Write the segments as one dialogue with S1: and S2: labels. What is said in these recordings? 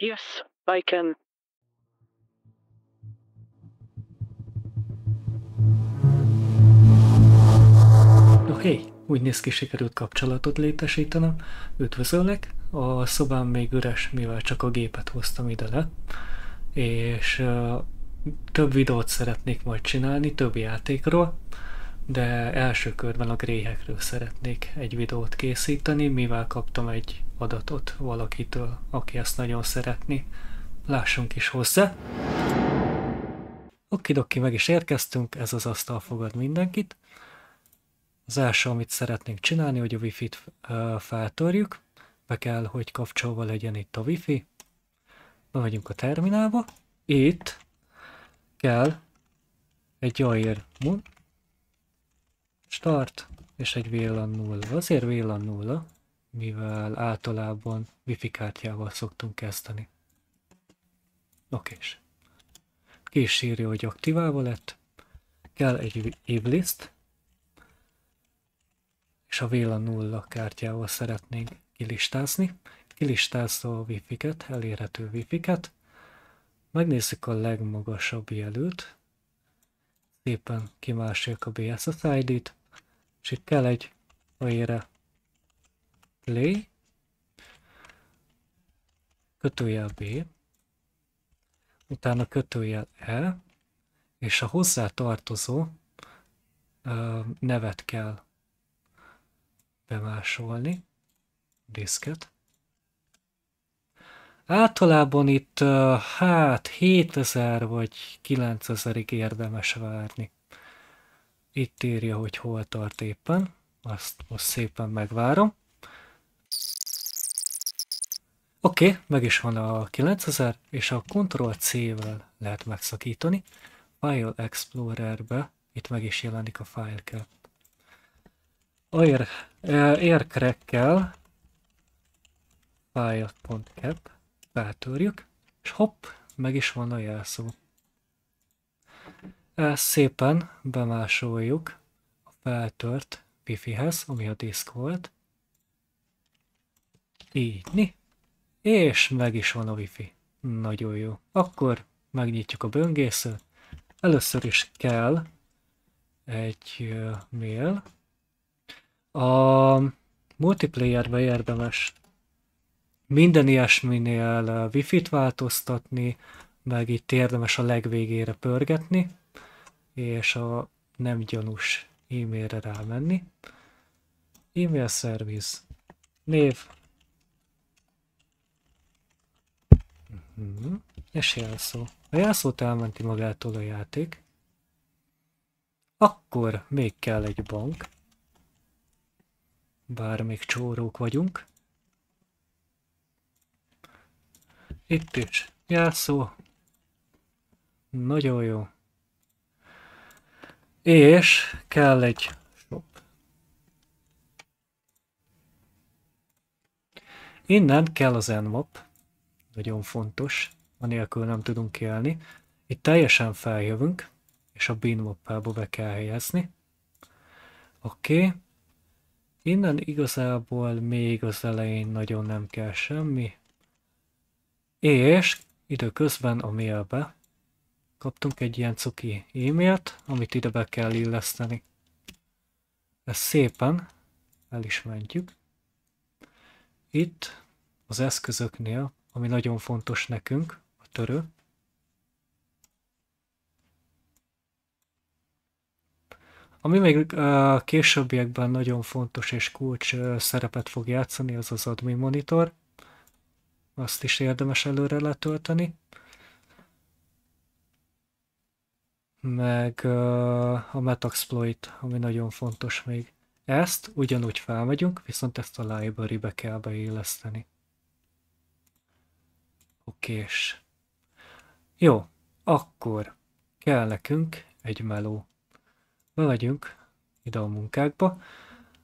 S1: Yes, I can.
S2: Oké, úgy néz ki, sikerült kapcsolatot létesítenem. Üdvözöllek, a szobám még üres, mivel csak a gépet hoztam ide le, és több videót szeretnék majd csinálni, több játékról, de első körben a Greyhackről szeretnék egy videót készíteni, mivel kaptam egy adatot valakitől, aki ezt nagyon szeretné. Lássunk is hozzá. Okidoki, meg is érkeztünk, ez az asztal fogad mindenkit. Az első, amit szeretnénk csinálni, hogy a Wi-Fi-t feltörjük. Be kell, hogy kapcsolva legyen itt a Wi-Fi. Bemegyünk a terminálba. Itt kell egy AIR start és egy VLAN 0. Azért VLAN 0, mivel általában Wi-Fi kártyával szoktunk kezdeni. Okés. Ki is írja, hogy aktiválva lett. Kell egy evelist, és a VLAN 0 kártyával szeretnénk kilistázni. Kilistázza a Wi-Fi-ket, elérhető Wi-Fi-ket. Megnézzük a legmagasabb jelölt. Szépen kimásoljuk a BSS ID-t, és itt kell egy AIR play, kötőjel B, utána kötőjel E, és a hozzá tartozó nevet kell bemásolni, diszket. Általában itt hát 7000 vagy 9000-ig érdemes várni. Itt írja, hogy hol tart éppen, azt most szépen megvárom. Oké, meg is van a 9000, és a Ctrl-C-vel lehet megszakítani. File Explorer-be, itt meg is jelenik a file cap. Aircrack-kel file.cap feltörjük, és hopp, meg is van a jelszó. Ezt szépen bemásoljuk a feltört Wi-Fi-hez, ami a diszk volt. Így, és meg is van a Wi-Fi. Nagyon jó. Akkor megnyitjuk a böngészőt. Először is kell egy mail. A multiplayerbe érdemes minden ilyesminél Wi-Fi-t változtatni, meg itt érdemes a legvégére pörgetni, és a nem gyanús e-mailre rámenni. E-mail service, név, és jelszó. A jelszót elmenti magától a játék. Akkor még kell egy bank, bár még csórók vagyunk. Itt is jelszó. Nagyon jó. És kell egy shop. Innen kell az nmap. Nagyon fontos. Anélkül nem tudunk élni. Itt teljesen feljövünk, és a bin mappába be kell helyezni. Oké. Innen igazából még az elején nagyon nem kell semmi. És időközben a mailbe kaptunk egy ilyen cuki e-mailt, amit ide be kell illeszteni. Ezt szépen el is mentjük. Itt az eszközöknél, ami nagyon fontos nekünk, a törő. Ami még későbbiekben nagyon fontos és kulcs szerepet fog játszani, az az admin monitor. Azt is érdemes előre letölteni. Meg a Metaxploit, ami nagyon fontos még. Ezt ugyanúgy felmegyünk, viszont ezt a library-be kell beilleszteni. Okés. Jó, akkor kell nekünk egy meló. Bemegyünk ide a munkákba.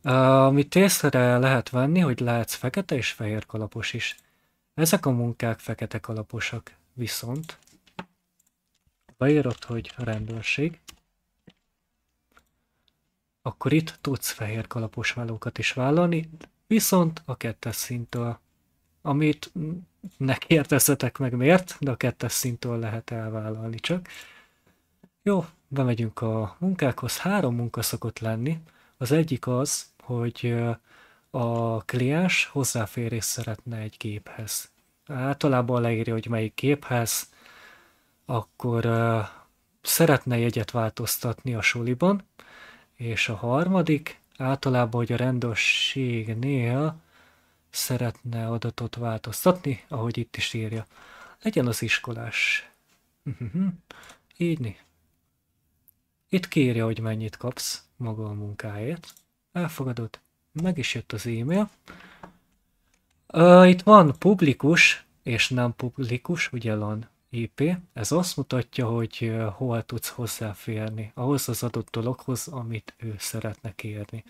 S2: Amit észre lehet venni, hogy látsz fekete és fehér kalapos is. Ezek a munkák fekete kalaposak, viszont beírod, hogy rendőrség, akkor itt tudsz fehér kalapos melókat is vállalni, viszont a 2-es szinttől. amit ne kérdezzetek meg miért, de a 2-es szinttől lehet elvállalni csak. Jó, bemegyünk a munkákhoz. 3 munka szokott lenni. Az egyik az, hogy a kliens hozzáférés szeretne egy géphez. Általában leírja, hogy melyik géphez, akkor szeretne jegyet változtatni a suliban, és a harmadik általában, hogy a rendőrségnél szeretne adatot változtatni, ahogy itt is írja. Legyen az iskolás. Így. Itt kiírja, hogy mennyit kapsz maga a munkáért. Elfogadod. Meg is jött az e-mail. Itt van publikus és nem publikus, ugye LAN IP. Ez azt mutatja, hogy hol tudsz hozzáférni ahhoz az adott dologhoz, amit ő szeretne kérni.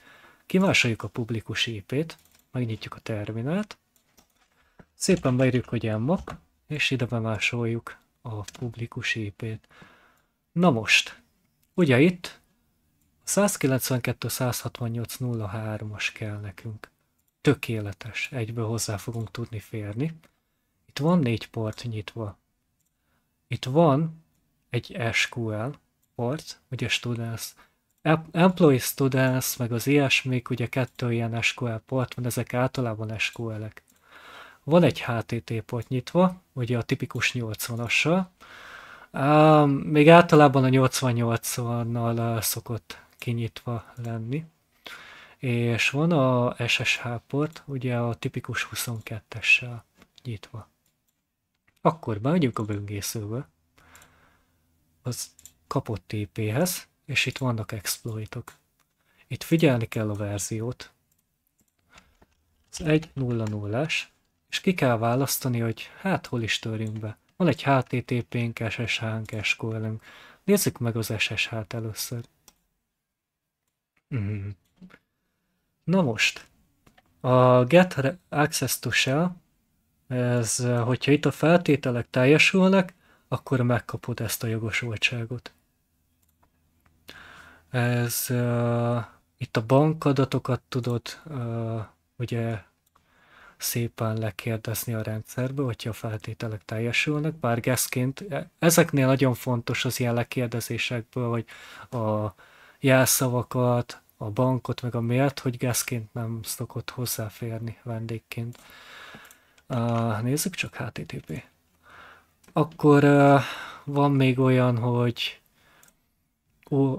S2: Kimásoljuk a publikus IP-t, megnyitjuk a terminált, szépen beírjuk, hogy nmap, és ide bemásoljuk a publikus IP-t. Na most, ugye itt 192.168.03-as kell nekünk. Tökéletes, egyből hozzá fogunk tudni férni. Itt van 4 port nyitva. Itt van egy SQL port, ugye Students, Employee Students, meg az ilyesmik, ugye 2 ilyen SQL port van, ezek általában SQL-ek. Van egy HTTP port nyitva, ugye a tipikus 80-assal. Még általában a 88-nal szokott kinyitva lenni. És van a SSH port, ugye a tipikus 22-essel nyitva. Akkor bemegyünk a böngészőbe, az kapott IP-hez, és itt vannak exploitok. Itt figyelni kell a verziót. Ez 1.0.0-es, és ki kell választani, hogy hát hol is törjünk be. Van egy HTTP-nk, SSH-nk, SQL-nk. Nézzük meg az SSH-t először. Na most, a Get Access to Shell, ez, hogyha itt a feltételek teljesülnek, akkor megkapod ezt a jogosultságot. Ez itt a bankadatokat tudod ugye szépen lekérdezni a rendszerbe, hogyha a feltételek teljesülnek, bár guestként ezeknél nagyon fontos az ilyen lekérdezésekből, hogy a jelszavakat, a bankot, meg a mailt, hogy guestként nem szokott hozzáférni vendégként. Nézzük csak HTTP. Akkor van még olyan, hogy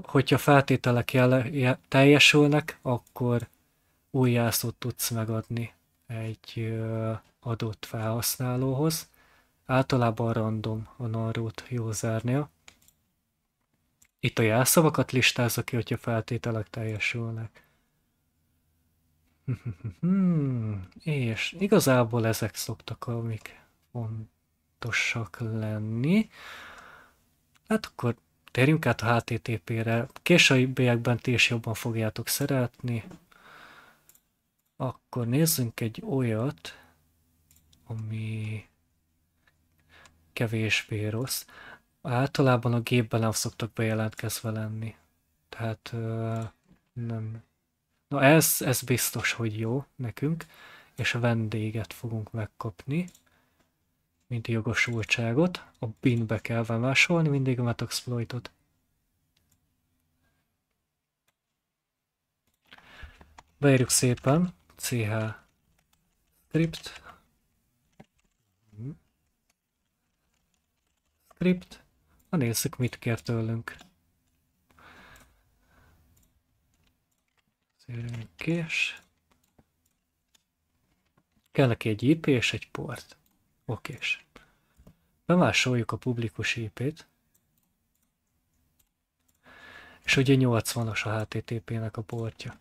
S2: hogyha feltételek teljesülnek, akkor új jelszót tudsz megadni egy adott felhasználóhoz. Általában random a non-root usernél. Itt a jelszavakat listázza ki, hogyha feltételek teljesülnek. És igazából ezek szoktak, amik fontosak lenni. Hát akkor térjünk át a HTTP-re. Későbbiekben ti is jobban fogjátok szeretni. Akkor nézzünk egy olyat, ami kevésbé rossz. Általában a gépben nem szoktak bejelentkezve lenni. Tehát nem. Na ez biztos, hogy jó nekünk, és a vendéget fogunk megkapni, mint jogosultságot. A binbe kell bemásolni mindig a metaxploitot. Beírjuk szépen ch script na nézzük, mit kér tőlünk. És kell neki egy IP és egy port. Okés. Bemásoljuk a publikus IP-t. És ugye 80-as a HTTP-nek a portja.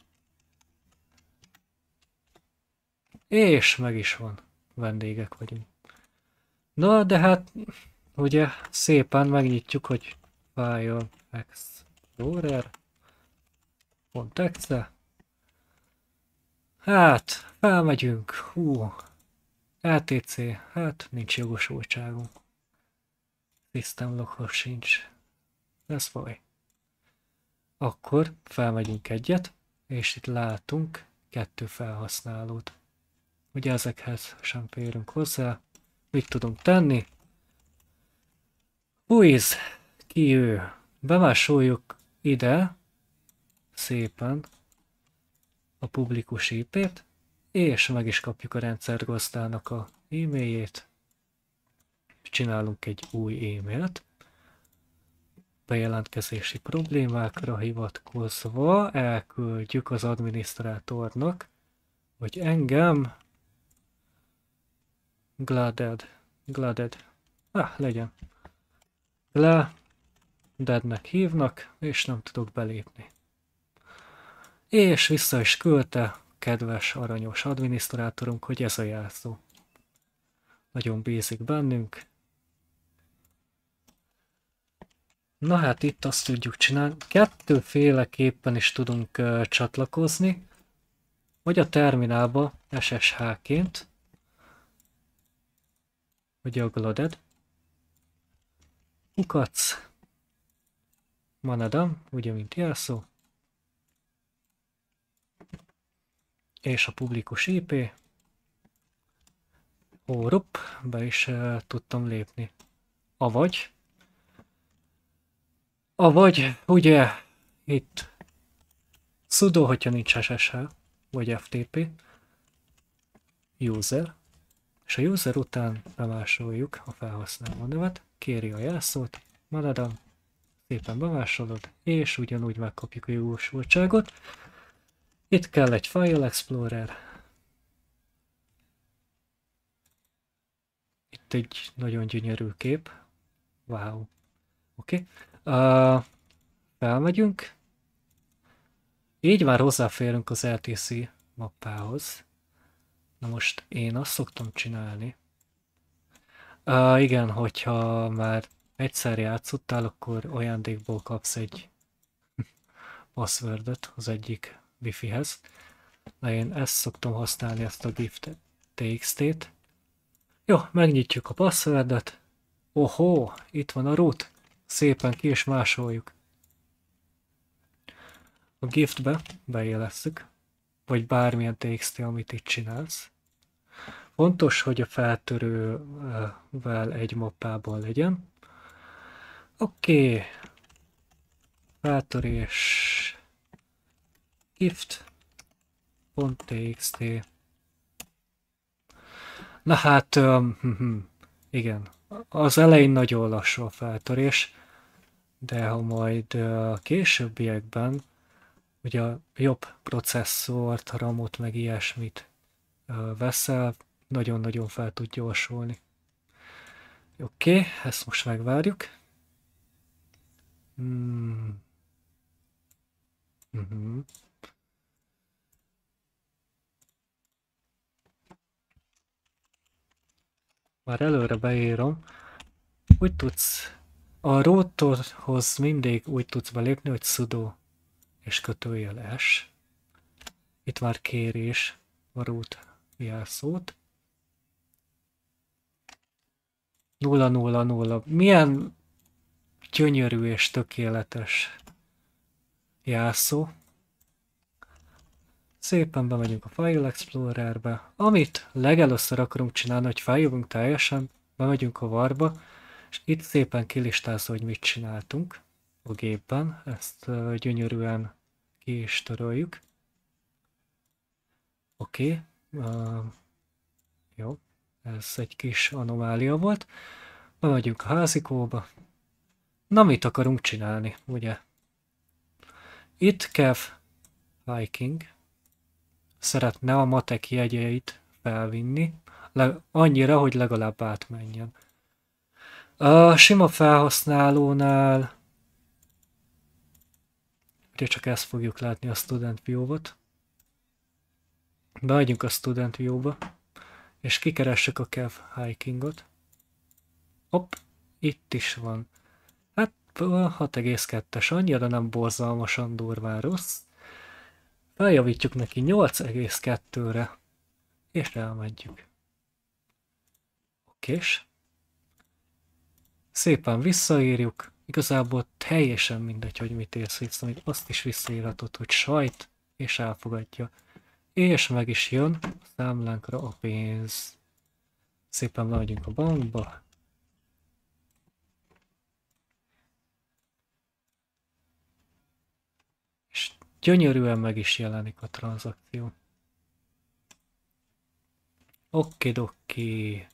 S2: És meg is van. Vendégek vagyunk. Na, de hát ugye szépen megnyitjuk, hogy File Explorer.exe. Hát, felmegyünk. LTC, hát nincs jogosultságunk. System loghoz sincs. Ez baj. Akkor felmegyünk egyet, és itt látunk 2 felhasználót. hogy ezekhez sem férünk hozzá. Mit tudunk tenni? Quiz, ki ő? Bemásoljuk ide szépen a publikus IP-t, és meg is kapjuk a rendszergazdának a e-mailjét. Csinálunk egy új e-mailt. Bejelentkezési problémákra hivatkozva elküldjük az adminisztrátornak, hogy engem Gladed, legyen. Gladednek hívnak, és nem tudok belépni. És vissza is küldte kedves aranyos adminisztrátorunk, hogy ez a jelszó. Nagyon bízik bennünk. Na hát itt azt tudjuk csinálni. Kettőféleképpen is tudunk csatlakozni. Vagy a terminálba SSH-ként. Ugye a Gladed. Kukac. Manadam, ugye mint jelszó. És a publikus IP. Órup, be is tudtam lépni. Avagy, ugye, itt sudo, hogyha nincs SSH, vagy FTP, user, és a user után bemásoljuk a felhasználó nevet, kéri a jelszót, maradam, szépen bemásolod, és ugyanúgy megkapjuk a jogosultságot. Itt kell egy File Explorer. Itt egy nagyon gyönyörű kép. Wow. Oké. Felmegyünk. Így már hozzáférünk az LTC mappához. Na most én azt szoktam csinálni. Igen, hogyha már egyszer játszottál, akkor ajándékból kapsz egy passwordot az egyik wifi-hez. Na én ezt szoktam használni, ezt a gift txt-t. Jó, megnyitjuk a passwordot. Ohó, itt van a root. Szépen ki is másoljuk. A giftbe beélesszük, vagy bármilyen txt, amit itt csinálsz. Fontos, hogy a feltörővel egy mappában legyen. Oké. Feltörés. Gift.txt. Na hát, igen. Az elején nagyon lassú a feltörés, de ha majd a későbbiekben ugye jobb processzort, RAM-ot, meg ilyesmit veszel, nagyon-nagyon fel tud gyorsulni. Oké, ezt most megvárjuk. Már előre beírom. Úgy tudsz, a routerhoz mindig úgy tudsz belépni, hogy sudo és kötőjel s. Itt már kérés a root jelszót. 000. Milyen gyönyörű és tökéletes jelszó. Szépen bemegyünk a File Explorerbe. Amit legelőször akarunk csinálni, hogy feljövünk teljesen, bemegyünk a varba, és itt szépen kilistázza, hogy mit csináltunk a gépben. Ezt gyönyörűen ki is töröljük. Oké. Jó. Ez egy kis anomália volt. Bemegyünk a házikóba. Na, mit akarunk csinálni, ugye? Itt Kev Hiking szeretne a matek jegyeit felvinni, annyira, hogy legalább átmenjen. A sima felhasználónál ugye csak ezt fogjuk látni, a Student View-ot. Beadjunk a Student View-ba, és kikeressük a Kev Hikingot. Hopp, itt is van. Hát 6,2-es, annyira nem borzalmasan durván rossz. Feljavítjuk neki 8,2-re, és elmegyünk. Okés. Szépen visszaírjuk. Igazából teljesen mindegy, hogy mit érsz vissza, még azt is visszaírhatod, hogy sajt, és elfogadja. És meg is jön a számlánkra a pénz. Szépen leadjunk a bankba. És gyönyörűen meg is jelenik a tranzakció. Okidoki.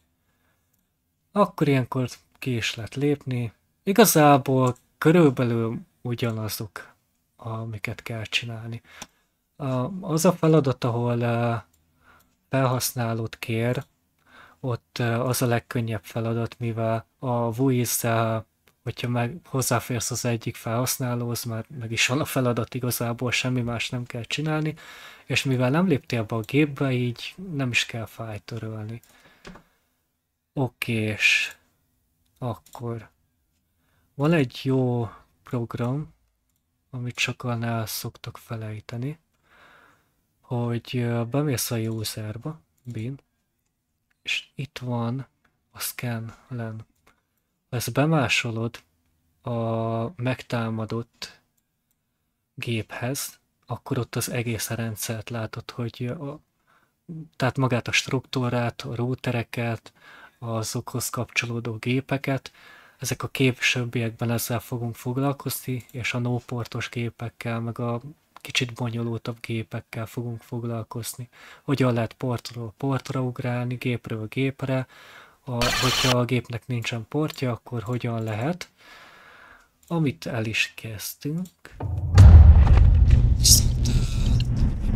S2: Akkor ilyenkor ki is lehet lépni. Igazából körülbelül ugyanazok, amiket kell csinálni. Az a feladat, ahol felhasználót kér, ott az a legkönnyebb feladat, mivel a Wii-zel, hogyha hozzáférsz az egyik felhasználóhoz, már meg is van a feladat igazából, semmi más nem kell csinálni, és mivel nem léptél be a gépbe, így nem is kell fájt törölni. Okés. Akkor van egy jó program, amit sokan el szoktak felejteni, hogy bemész a userba, bin, és itt van a scanlen. Ha ezt bemásolod a megtámadott géphez, akkor ott az egész rendszert látod, hogy tehát magát a struktúrát, a routereket, azokhoz kapcsolódó gépeket. Ezek a későbbiekben ezzel fogunk foglalkozni, és a no-portos gépekkel, meg a kicsit bonyolultabb gépekkel fogunk foglalkozni. Hogyan lehet portról portra ugrálni, gépről gépre, hogyha a gépnek nincsen portja, akkor hogyan lehet. Amit el is kezdtünk.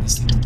S2: Viszont